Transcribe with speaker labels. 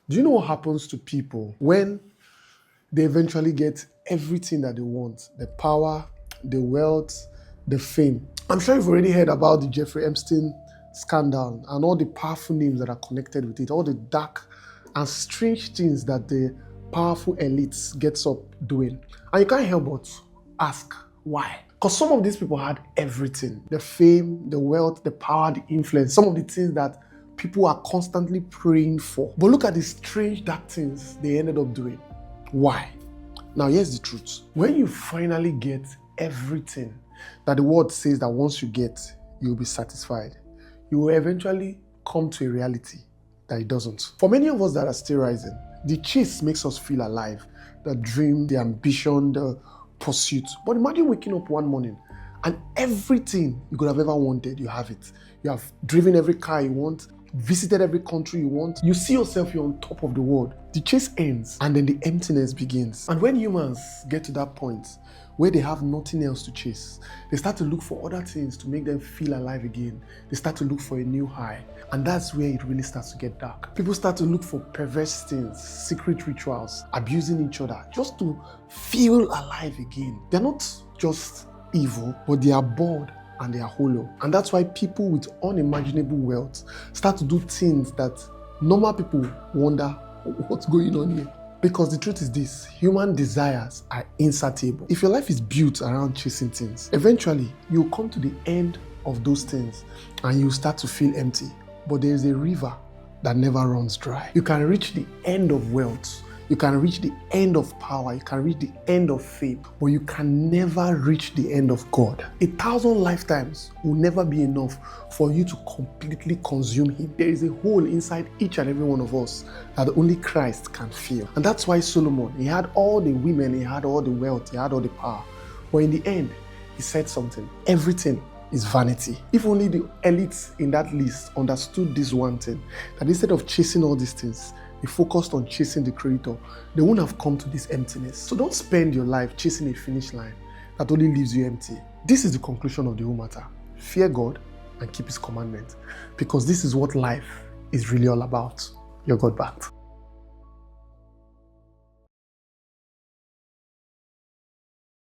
Speaker 1: Do you know what happens to people when they eventually get everything that they want? The power, the wealth, the fame. I'm sure you've already heard about the Jeffrey Epstein scandal and all the powerful names that are connected with it, all the dark and strange things that the powerful elites gets up doing. And you can't help but ask, why? Because some of these people had everything. The fame, the wealth, the power, the influence, some of the things that people are constantly praying for. But look at the strange dark things they ended up doing. Why? Now here's the truth. When you finally get everything that the word says that once you get, you'll be satisfied, you will eventually come to a reality that it doesn't. For many of us that are still rising, the chase makes us feel alive. The dream, the ambition, the pursuit. But imagine waking up one morning and everything you could have ever wanted, you have it. You have driven every car you want, visited every country you want. You see yourself, you're on top of the world. The chase ends and then the emptiness begins. And when humans get to that point where they have nothing else to chase, they start to look for other things to make them feel alive again. They start to look for a new high. And that's where it really starts to get dark. People start to look for perverse things, secret rituals, abusing each other, just to feel alive again. They're not just evil, but they are bored and they are hollow. And that's why people with unimaginable wealth start to do things that normal people wonder, what's going on here? Because the truth is this, human desires are insatiable. If your life is built around chasing things, eventually you'll come to the end of those things and you start to feel empty. But there is a river that never runs dry. You can reach the end of wealth, you can reach the end of power, you can reach the end of fame, but you can never reach the end of God. 1,000 lifetimes will never be enough for you to completely consume Him. There is a hole inside each and every one of us that only Christ can fill. And that's why Solomon, he had all the women, he had all the wealth, he had all the power. But in the end, he said something: everything is vanity. If only the elites in that list understood this one thing, that instead of chasing all these things, they focused on chasing the Creator, they wouldn't have come to this emptiness. So don't spend your life chasing a finish line that only leaves you empty. This is the conclusion of the whole matter. Fear God and keep His commandment, because this is what life is really all about. You're God backed.